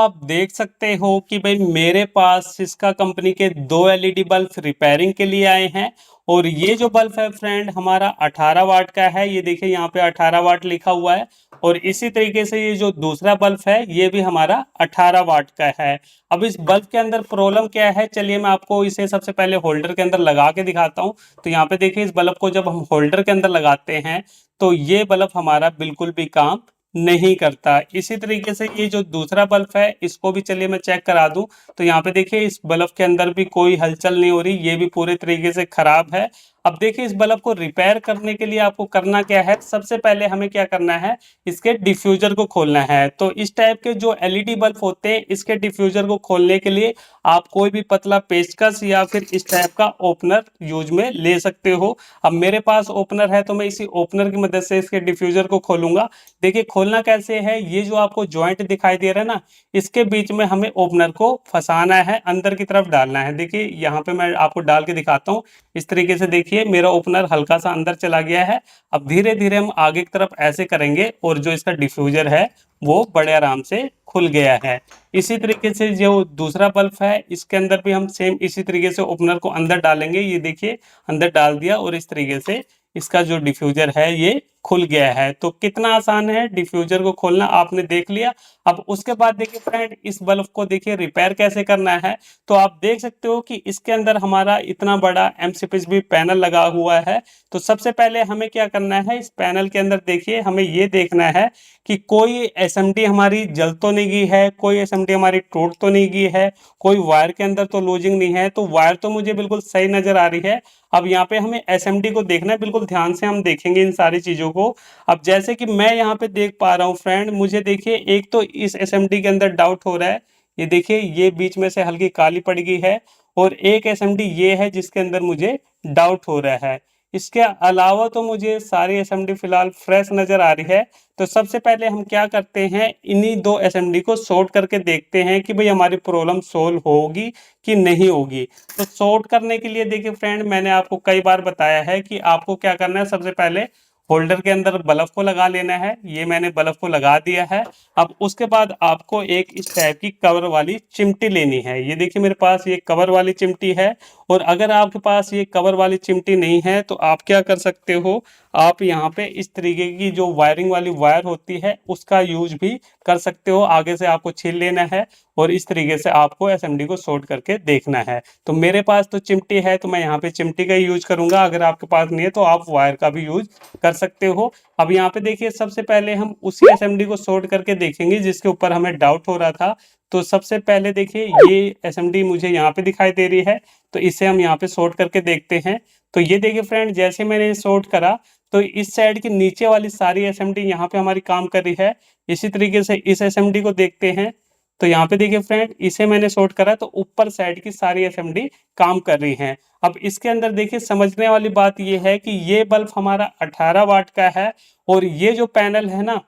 आप देख सकते हो कि भाई मेरे पास सिस्का कंपनी के दो एलईडी बल्ब रिपेयरिंग के लिए आए हैं। और ये जो बल्ब है फ्रेंड हमारा 18 वाट का है। ये देखिए यहाँ पे 18 वाट लिखा हुआ है। और इसी तरीके से ये जो दूसरा बल्ब है ये भी हमारा 18 वाट का है। अब इस बल्ब के अंदर प्रॉब्लम क्या है, चलिए मैं आपको इसे सबसे पहले होल्डर के अंदर लगा के दिखाता हूँ। तो यहाँ पे देखिए इस बल्ब को जब हम होल्डर के अंदर लगाते हैं तो ये बल्ब हमारा बिल्कुल भी काम नहीं करता। इसी तरीके से ये जो दूसरा बल्ब है इसको भी चलिए मैं चेक करा दूं। तो यहाँ पे देखिए इस बल्ब के अंदर भी कोई हलचल नहीं हो रही, ये भी पूरे तरीके से खराब है। अब देखिए इस बल्ब को रिपेयर करने के लिए आपको करना क्या है, सबसे पहले हमें क्या करना है, इसके डिफ्यूजर को खोलना है। तो इस टाइप के जो एलईडी बल्ब होते हैं इसके डिफ्यूजर को खोलने के लिए आप कोई भी पतला पेचकस या फिर इस टाइप का ओपनर यूज में ले सकते हो। अब मेरे पास ओपनर है तो मैं इसी ओपनर की मदद से इसके डिफ्यूजर को खोलूंगा। देखिए खोलना कैसे है, ये जो आपको जॉइंट दिखाई दे रहा है ना, इसके बीच में हमें ओपनर को फंसाना है, अंदर की तरफ डालना है। देखिए यहाँ पे मैं आपको डाल के दिखाता हूँ। इस तरीके से देखिए मेरा ओपनर हल्का सा अंदर चला गया है। अब धीरे धीरे हम आगे की तरफ ऐसे करेंगे और जो इसका डिफ्यूजर है वो बड़े आराम से खुल गया है। इसी तरीके से जो दूसरा बल्ब है इसके अंदर भी हम सेम इसी तरीके से ओपनर को अंदर डालेंगे। ये देखिए अंदर डाल दिया और इस तरीके से इसका जो डिफ्यूजर है ये खुल गया है। तो कितना आसान है डिफ्यूजर को खोलना, आपने देख लिया। अब उसके बाद देखिए फ्रेंड इस बल्ब को देखिए रिपेयर कैसे करना है। तो आप देख सकते हो कि इसके अंदर हमारा इतना बड़ा एमसीपीएसबी पैनल लगा हुआ है। तो सबसे पहले हमें क्या करना है, इस पैनल के अंदर देखिए हमें ये देखना है कि कोई एसएमडी हमारी जल तो नहीं गई है, कोई एसएमडी हमारी टूट तो नहीं गई है, कोई वायर के अंदर तो लूजिंग नहीं है। तो वायर तो मुझे बिल्कुल सही नजर आ रही है। अब यहाँ पे हमें एसएमडी को देखना है, बिल्कुल ध्यान से हम देखेंगे इन सारी चीजों को। अब जैसे कि मैं यहाँ पे देख पा रहा हूँ फ्रेंड, मुझे देखिए एक तो इस एसएमडी के अंदर डाउट हो रहा है। ये देखिए ये बीच में से हल्की काली पड़ गई है। और एक एसएमडी ये है जिसके अंदर मुझे डाउट हो रहा है। इसके अलावा तो मुझे सारी एसएमडी फिलहाल फ्रेश नजर आ रही है। तो सबसे पहले हम क्या करते हैं, इन्हीं दो एसएमडी को सॉर्ट करके देखते हैं कि भाई हमारी प्रॉब्लम सोल्व होगी कि नहीं होगी। तो सॉर्ट करने के लिए देखिए फ्रेंड मैंने आपको कई बार बताया है कि आपको क्या करना है, सबसे पहले होल्डर के अंदर बल्ब को लगा लेना है। ये मैंने बल्ब को लगा दिया है। अब उसके बाद आपको एक इस टाइप की कवर वाली चिमटी लेनी है। ये देखिए मेरे पास ये कवर वाली चिमटी है। और अगर आपके पास ये कवर वाली चिमटी नहीं है तो आप क्या कर सकते हो, आप यहाँ पे इस तरीके की जो वायरिंग वाली वायर होती है उसका यूज भी कर सकते हो। आगे से आपको छील लेना है और इस तरीके से आपको एसएमडी को शॉर्ट करके देखना है। तो मेरे पास तो चिमटी है तो मैं यहाँ पे चिमटी का यूज करूंगा। अगर आपके पास नहीं है तो आप वायर का भी यूज कर सकते हो। अब यहाँ पे देखिए सबसे पहले हम उसी एसएमडी को शॉर्ट करके देखेंगे जिसके ऊपर हमें डाउट हो रहा था। तो सबसे पहले देखिए ये एसएमडी मुझे यहाँ पे दिखाई दे रही है। तो इसे हम यहाँ पे शॉर्ट करके देखते हैं। तो ये देखिए फ्रेंड जैसे मैंने शॉर्ट करा तो इस साइड की नीचे वाली सारी एसएमडी यहाँ पे हमारी काम कर रही है। इसी तरीके से इस एसएमडी को देखते हैं। तो यहाँ पे देखिए फ्रेंड इसे मैंने शॉर्ट करा तो ऊपर साइड की सारी एसएमडी काम कर रही हैं। अब इसके अंदर देखिए समझने वाली बात ये है कि ये बल्ब हमारा 18 वाट का है। और ये जो पैनल है ना,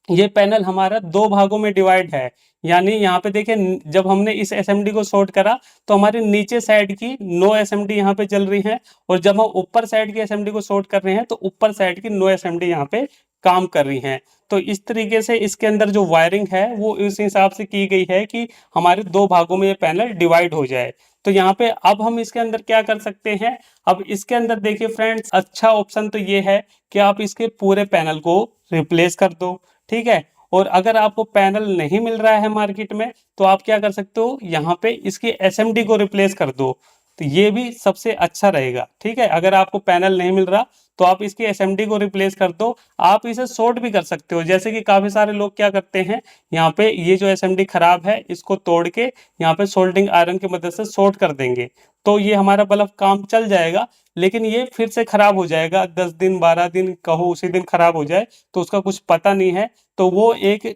ये पैनल हमारा दो भागों में डिवाइड है। यानी यहाँ पे देखिए जब हमने इस एसएमडी को शॉर्ट करा तो हमारे नीचे साइड की 9 एसएमडी यहाँ पे जल रही हैं। और जब हम ऊपर साइड की एसएमडी को शॉर्ट कर रहे हैं तो ऊपर साइड की 9 एसएमडी यहाँ पे काम कर रही हैं। तो इस तरीके से इसके अंदर जो वायरिंग है वो इस हिसाब से की गई है कि हमारे दो भागों में ये पैनल डिवाइड हो जाए। तो यहाँ पे अब हम इसके अंदर क्या कर सकते हैं, अब इसके अंदर देखिए फ्रेंड्स अच्छा ऑप्शन तो ये है कि आप इसके पूरे पैनल को रिप्लेस कर दो। ठीक है। और अगर आपको पैनल नहीं मिल रहा है मार्केट में तो आप क्या कर सकते हो, यहाँ पे इसकी एसएमडी को रिप्लेस कर दो। तो ये भी सबसे अच्छा रहेगा। ठीक है। अगर आपको पैनल नहीं मिल रहा तो आप इसकी एसएमडी को रिप्लेस कर दो। आप इसे शॉर्ट भी कर सकते हो, जैसे कि काफी सारे लोग क्या करते हैं, यहाँ पे ये जो एसएमडी खराब है इसको तोड़ के यहाँ पे सोल्डिंग आयरन की मदद से शॉर्ट कर देंगे। तो ये हमारा बल्ब काम चल जाएगा। लेकिन ये फिर से खराब हो जाएगा, 10 दिन 12 दिन कहो उसी दिन खराब हो जाए तो उसका कुछ पता नहीं है। तो वो एक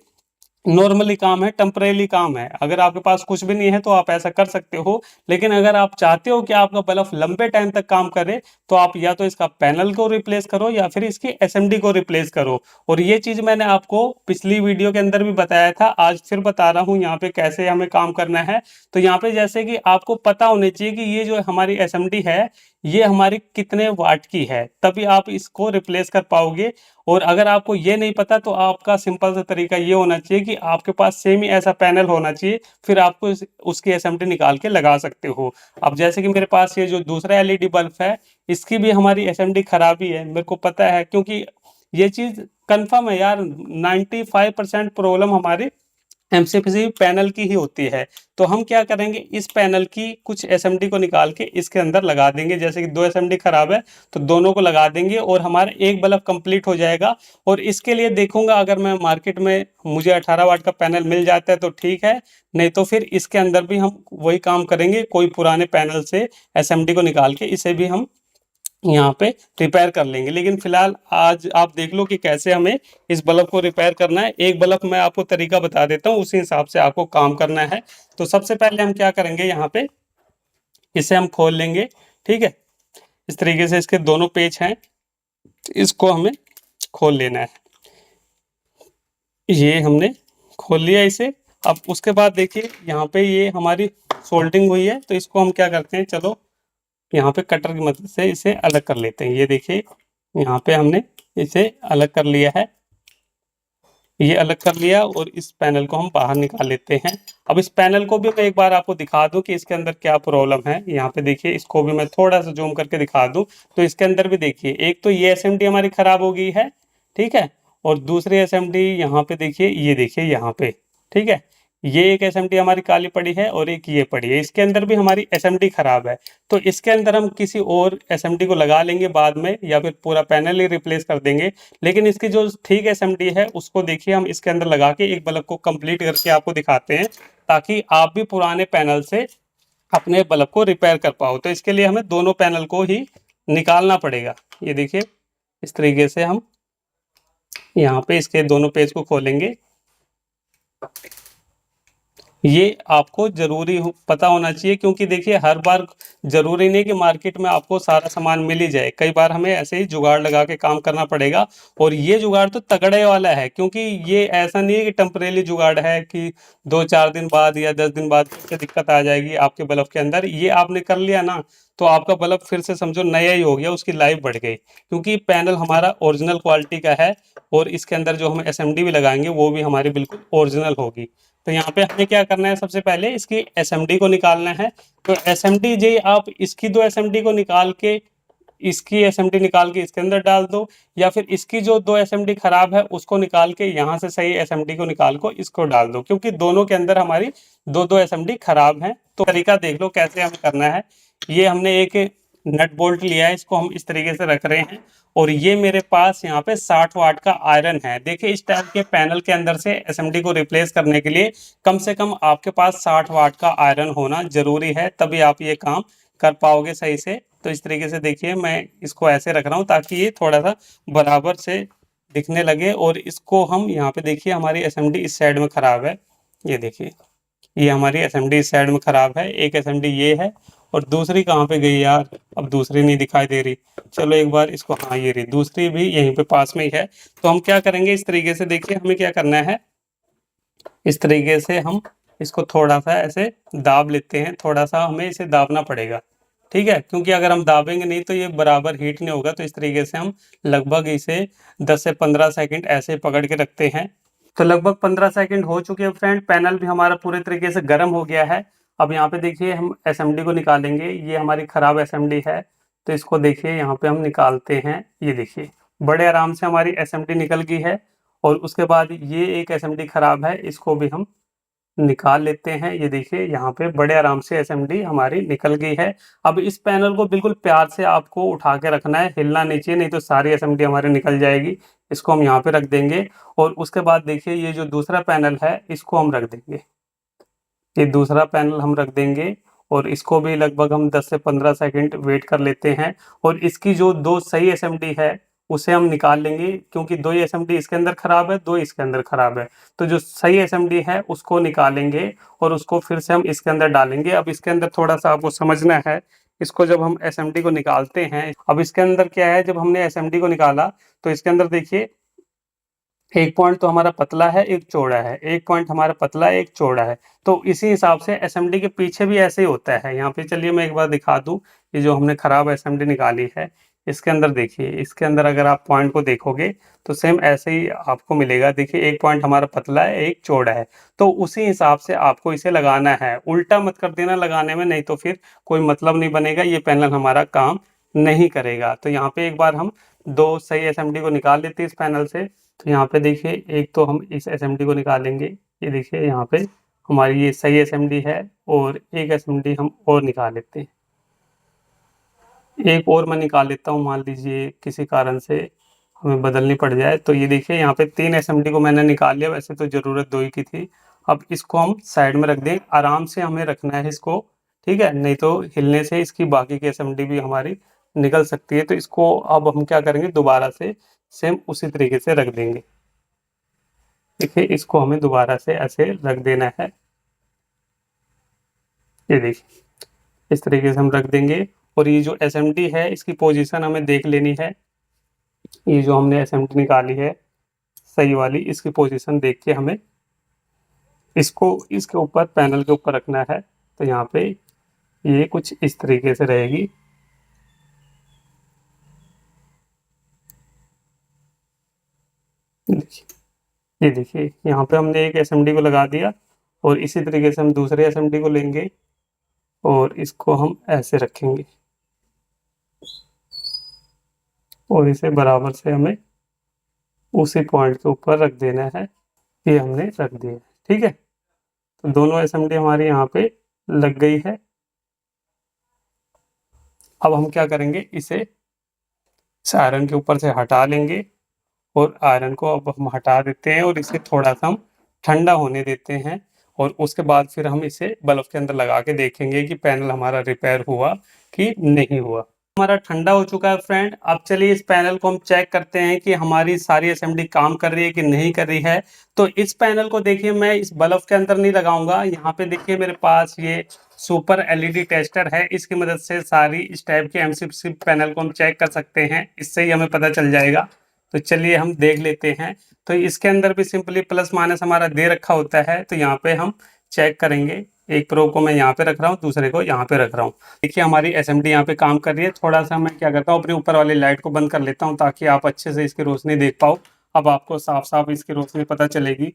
नॉर्मली काम है, टेम्परेरी काम है। अगर आपके पास कुछ भी नहीं है तो आप ऐसा कर सकते हो। लेकिन अगर आप चाहते हो कि आपका बल्ब लंबे टाइम तक काम करे तो आप या तो इसका पैनल को रिप्लेस करो या फिर इसकी एसएमडी को रिप्लेस करो। और ये चीज मैंने आपको पिछली वीडियो के अंदर भी बताया था, आज फिर बता रहा हूँ यहाँ पे कैसे हमें काम करना है। तो यहाँ पे जैसे कि आपको पता होना चाहिए कि ये जो हमारी एसएमडी है ये हमारी कितने वाट की है, तभी आप इसको रिप्लेस कर पाओगे। और अगर आपको ये नहीं पता तो आपका सिंपल सा तरीका ये होना चाहिए कि आपके पास सेम ही ऐसा पैनल होना चाहिए, फिर आपको उसकी एसएमडी निकाल के लगा सकते हो। अब जैसे कि मेरे पास ये जो दूसरा एलईडी बल्ब है, इसकी भी हमारी एसएमडी खराबी है, मेरे को पता है, क्योंकि ये चीज कंफर्म है यार, 95% प्रॉब्लम हमारी एमसीपीसी पैनल की ही होती है। तो हम क्या करेंगे, इस पैनल की कुछ एसएमडी को निकाल के इसके अंदर लगा देंगे। जैसे कि दो एसएमडी खराब है तो दोनों को लगा देंगे और हमारा एक बल्ब कंप्लीट हो जाएगा। और इसके लिए देखूंगा, अगर मैं मार्केट में मुझे 18 वाट का पैनल मिल जाता है तो ठीक है, नहीं तो फिर इसके अंदर भी हम वही काम करेंगे, कोई पुराने पैनल से एसएमडी को निकाल के इसे भी हम यहाँ पे रिपेयर कर लेंगे। लेकिन फिलहाल आज आप देख लो कि कैसे हमें इस बल्ब को रिपेयर करना है। एक बल्ब मैं आपको तरीका बता देता हूँ, उसी हिसाब से आपको काम करना है। तो सबसे पहले हम क्या करेंगे, यहाँ पे इसे हम खोल लेंगे। ठीक है, इस तरीके से इसके दोनों पेच हैं, इसको हमें खोल लेना है। ये हमने खोल लिया इसे। अब उसके बाद देखिए यहाँ पे ये हमारी सोल्डिंग हुई है, तो इसको हम क्या करते हैं, चलो यहाँ पे कटर की मदद से इसे अलग कर लेते हैं। ये देखिए यहाँ पे हमने इसे अलग कर लिया है, ये अलग कर लिया, और इस पैनल को हम बाहर निकाल लेते हैं। अब इस पैनल को भी मैं एक बार आपको दिखा दूं कि इसके अंदर क्या प्रॉब्लम है। यहाँ पे देखिए, इसको भी मैं थोड़ा सा जूम करके दिखा दूं तो इसके अंदर भी देखिए, एक तो ये एसएमडी हमारी खराब हो गई है, ठीक है, और दूसरी एसएमडी यहाँ पे देखिए, ये देखिए यहाँ पे, ठीक है, ये एक एसएमडी हमारी काली पड़ी है और एक ये पड़ी है, इसके अंदर भी हमारी एसएमडी खराब है। तो इसके अंदर हम किसी और एसएमडी को लगा लेंगे बाद में, या फिर पूरा पैनल ही रिप्लेस कर देंगे। लेकिन इसकी जो ठीक एसएमडी है उसको देखिए, हम इसके अंदर लगा के एक बल्ब को कंप्लीट करके आपको दिखाते हैं, ताकि आप भी पुराने पैनल से अपने बल्ब को रिपेयर कर पाओ। तो इसके लिए हमें दोनों पैनल को ही निकालना पड़ेगा। ये देखिए, इस तरीके से हम यहाँ पे इसके दोनों पेज को खोलेंगे। ये आपको जरूरी पता होना चाहिए, क्योंकि देखिए हर बार जरूरी नहीं कि मार्केट में आपको सारा सामान मिल ही जाए, कई बार हमें ऐसे ही जुगाड़ लगा के काम करना पड़ेगा। और ये जुगाड़ तो तगड़े वाला है, क्योंकि ये ऐसा नहीं है कि टेम्परेरी जुगाड़ है कि 2-4 दिन बाद या 10 दिन बाद फिर से दिक्कत आ जाएगी आपके बल्ब के अंदर। ये आपने कर लिया ना, तो आपका बल्ब फिर से समझो नया ही हो गया, उसकी लाइफ बढ़ गई, क्योंकि पैनल हमारा ओरिजिनल क्वालिटी का है। और इसके अंदर जो हम एसएमडी भी लगाएंगे वो भी हमारी बिल्कुल ओरिजिनल होगी। तो यहाँ पे हमें क्या करना है, सबसे पहले इसकी एसएमडी को निकालना है। तो एसएमडी जी, आप इसकी दो एसएमडी को निकाल के इसकी एसएमडी निकाल के इसके अंदर डाल दो, या फिर इसकी जो दो एसएमडी खराब है उसको निकाल के यहाँ से सही एसएमडी को निकाल को इसको डाल दो, क्योंकि दोनों के अंदर हमारी दो दो एसएमडी खराब हैं। तो तरीका देख लो कैसे हमें करना है। ये हमने एक नट बोल्ट लिया है, इसको हम इस तरीके से रख रहे हैं, और ये मेरे पास यहाँ पे 60 वाट का आयरन है। देखिए, इस टाइप के पैनल के अंदर से एसएमडी को रिप्लेस करने के लिए कम से कम आपके पास 60 वाट का आयरन होना जरूरी है, तभी आप ये काम कर पाओगे सही से। तो इस तरीके से देखिए, मैं इसको ऐसे रख रहा हूँ ताकि ये थोड़ा सा बराबर से दिखने लगे। और इसको हम यहाँ पे देखिए, हमारी एसएमडी इस साइड में खराब है, ये देखिए, ये हमारी एसएमडी इस साइड में खराब है, एक एसएमडी ये है, और दूसरी कहाँ पे गई यार, अब दूसरी नहीं दिखाई दे रही। चलो एक बार इसको, हाँ ये रही, दूसरी भी यहीं पे पास में ही है। तो हम क्या करेंगे, इस तरीके से देखिए, हमें क्या करना है, इस तरीके से हम इसको थोड़ा सा ऐसे दाब लेते हैं, थोड़ा सा हमें इसे दाबना पड़ेगा, ठीक है, क्योंकि अगर हम दाबेंगे नहीं तो ये बराबर हीट नहीं होगा। तो इस तरीके से हम लगभग इसे 10 से 15 सेकंड ऐसे पकड़ के रखते हैं। तो लगभग 15 सेकंड हो चुके हैं फ्रेंड, पैनल भी हमारा पूरे तरीके से गर्म हो गया है। अब यहाँ पे देखिए, हम एसएमडी को निकालेंगे, ये हमारी खराब एसएमडी है, तो इसको देखिए यहाँ पे हम निकालते हैं। ये देखिए, बड़े आराम से हमारी एसएमडी निकल गई है। और उसके बाद ये एक एसएमडी खराब है, इसको भी हम निकाल लेते हैं। ये देखिए, यहाँ पे बड़े आराम से एसएमडी हमारी निकल गई है। अब इस पैनल को बिल्कुल प्यार से आपको उठा के रखना है, हिलना नहीं चाहिए, नहीं तो सारी एसएमडी हमारी निकल जाएगी। इसको हम यहाँ पे रख देंगे, और उसके बाद देखिए, ये जो दूसरा पैनल है इसको हम रख देंगे, ये दूसरा पैनल हम रख देंगे, और इसको भी लगभग हम 10 से 15 सेकंड वेट कर लेते हैं। और इसकी जो दो सही एसएमडी है उसे हम निकाल लेंगे, क्योंकि दो ही एसएमडी इसके अंदर खराब है, दो इसके अंदर खराब है। तो जो सही एसएमडी है उसको निकालेंगे, और उसको फिर से हम इसके अंदर डालेंगे। अब इसके अंदर थोड़ा सा आपको समझना है, इसको जब हम एसएमडी को निकालते हैं, अब इसके अंदर क्या है, जब हमने एसएमडी को निकाला तो इसके अंदर देखिए एक पॉइंट तो हमारा पतला है, एक चौड़ा है, एक पॉइंट हमारा पतला है, एक चौड़ा है। तो इसी हिसाब से एसएमडी के पीछे भी ऐसे ही होता है। यहाँ पे चलिए मैं एक बार दिखा दूँ, ये जो हमने खराब एसएमडी निकाली है, इसके अंदर देखिए, इसके अंदर अगर आप पॉइंट को देखोगे तो सेम ऐसे ही आपको मिलेगा। देखिए एक पॉइंट हमारा पतला है, एक चौड़ा है, तो उसी हिसाब से आपको इसे लगाना है। उल्टा मत कर देना लगाने में, नहीं तो फिर कोई मतलब नहीं बनेगा, ये पैनल हमारा काम नहीं करेगा। तो यहाँ पे एक बार हम 2 सही एसएमडी को निकाल लेते हैं इस पैनल से। तो यहाँ पे देखिए, एक तो हम इस एसएमडी को निकालेंगे, ये देखिए यहाँ पे हमारी ये सही एसएमडी है, और एक एसएमडी हम और निकाल लेते हैं। एक और मैं निकाल लेता हूँ, मान लीजिए किसी कारण से हमें बदलनी पड़ जाए। तो ये देखिए यहाँ पे 3 एसएमडी को मैंने निकाल लिया, वैसे तो ज़रूरत 2 ही की थी। अब इसको हम साइड में रख दें, आराम से हमें रखना है इसको, ठीक है? नहीं तो हिलने से इसकी बाकी की एसएमडी भी हमारी निकल सकती है। तो इसको अब हम क्या करेंगे, दोबारा से सेम उसी तरीके से रख देंगे। देखिए इसको हमें दोबारा से ऐसे रख देना है, ये देखिए इस तरीके से हम रख देंगे। और ये जो एसएमडी है इसकी पोजीशन हमें देख लेनी है। ये जो हमने एसएमडी निकाली है सही वाली, इसकी पोजीशन देख के हमें इसको इसके ऊपर पैनल के ऊपर रखना है। तो यहाँ पे ये कुछ इस तरीके से रहेगी। देखिए, ये देखिए यहाँ पे हमने एक एसएमडी को लगा दिया, और इसी तरीके से हम दूसरे एसएमडी को लेंगे और इसको हम ऐसे रखेंगे, और इसे बराबर से हमें उसी पॉइंट के ऊपर रख देना है। ये हमने रख दिया है, ठीक है? तो दोनों एसएमडी हमारी यहाँ पे लग गई है। अब हम क्या करेंगे, इसे इस आयरन के ऊपर से हटा लेंगे, और आयरन को अब हम हटा देते हैं और इसे थोड़ा सा हम ठंडा होने देते हैं। और उसके बाद फिर हम इसे बल्ब के अंदर लगा के देखेंगे कि पैनल हमारा रिपेयर हुआ कि नहीं हुआ। हमारा ठंडा हो चुका है फ्रेंड। अब चलिए इस पैनल को हम चेक करते हैं कि हमारी सारी असेंबली काम कर रही है कि नहीं कर रही है। तो इस पैनल को देखिए, मैं इस बल्ब के अंदर नहीं लगाऊंगा। यहाँ पे देखिए मेरे पास ये सुपर एलईडी टेस्टर है, इसकी मदद से सारी इस टाइप के एमसीपी पैनल को हम चेक कर सकते हैं, इससे ही हमें पता चल जाएगा। तो चलिए हम देख लेते हैं। तो इसके अंदर भी सिंपली प्लस माइनस हमारा दे रखा होता है, तो यहाँ पे हम चेक करेंगे। एक प्रो को मैं यहाँ पे रख रहा हूँ, दूसरे को यहाँ पे रख रहा हूँ। देखिए हमारी एसएमडी यहाँ पे काम कर रही है। थोड़ा सा मैं क्या करता हूँ, अपने ऊपर वाली लाइट को बंद कर लेता हूँ ताकि आप अच्छे से इसकी रोशनी देख पाओ। अब आपको साफ साफ इसकी रोशनी पता चलेगी।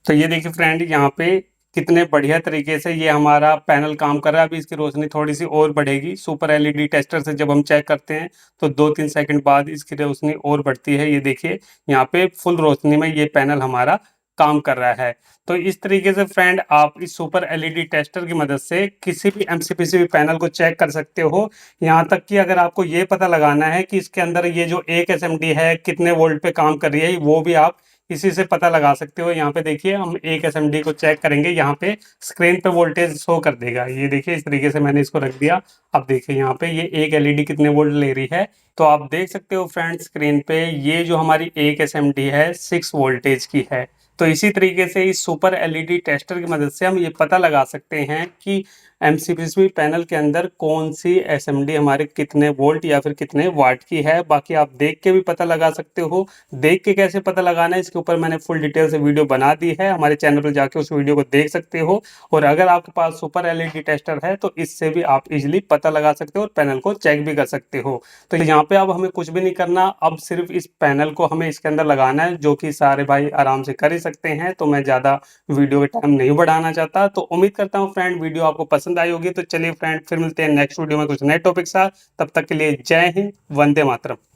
तो ये देखिए फ्रेंड, यहाँ पे कितने बढ़िया तरीके से ये हमारा पैनल काम कर रहा है। अभी इसकी रोशनी थोड़ी सी और बढ़ेगी। सुपर एलईडी टेस्टर से जब हम चेक करते हैं तो 2-3 सेकंड बाद इसकी रोशनी और बढ़ती है। ये देखिए यहाँ पे फुल रोशनी में ये पैनल हमारा काम कर रहा है। तो इस तरीके से फ्रेंड आप इस सुपर एलईडी टेस्टर की मदद से किसी भी एमसीपीसीबी पैनल को चेक कर सकते हो। यहाँ तक कि अगर आपको ये पता लगाना है कि इसके अंदर ये जो एक एसएमडी है कितने वोल्ट पे काम कर रही है, वो भी आप इसी से पता लगा सकते हो। यहाँ पे देखिए हम एक एसएमडी को चेक करेंगे, यहाँ पे स्क्रीन पे वोल्टेज शो कर देगा। ये देखिए इस तरीके से मैंने इसको रख दिया। अब देखिए यहाँ पे ये एक एलईडी कितने वोल्ट ले रही है। तो आप देख सकते हो फ्रेंड स्क्रीन पे, ये जो हमारी एक एसएमडी है 6 वोल्टेज की है। तो इसी तरीके से इस सुपर एलईडी टेस्टर की मदद से हम ये पता लगा सकते हैं कि एमसीपीसीबी पैनल के अंदर कौन सी एसएमडी हमारे कितने वोल्ट या फिर कितने वाट की है। बाकी आप देख के भी पता लगा सकते हो। देख के कैसे पता लगाना है, इसके ऊपर मैंने फुल डिटेल से वीडियो बना दी है, हमारे चैनल पर जाके उस वीडियो को देख सकते हो। और अगर आपके पास सुपर एलईडी टेस्टर है तो इससे भी आप इजीली पता लगा सकते हो और पैनल को चेक भी कर सकते हो। तो यहाँ पे अब हमें कुछ भी नहीं करना, अब सिर्फ इस पैनल को हमें इसके अंदर लगाना है, जो कि सारे भाई आराम से कर ही सकते हैं। तो मैं ज़्यादा वीडियो का टाइम नहीं बढ़ाना चाहता। तो उम्मीद करता हूँ फ्रेंड वीडियो आपको पसंद आई होगी। तो चलिए फ्रेंड, फिर मिलते हैं नेक्स्ट वीडियो में कुछ नए टॉपिक साथ। तब तक के लिए जय हिंद, वंदे मातरम।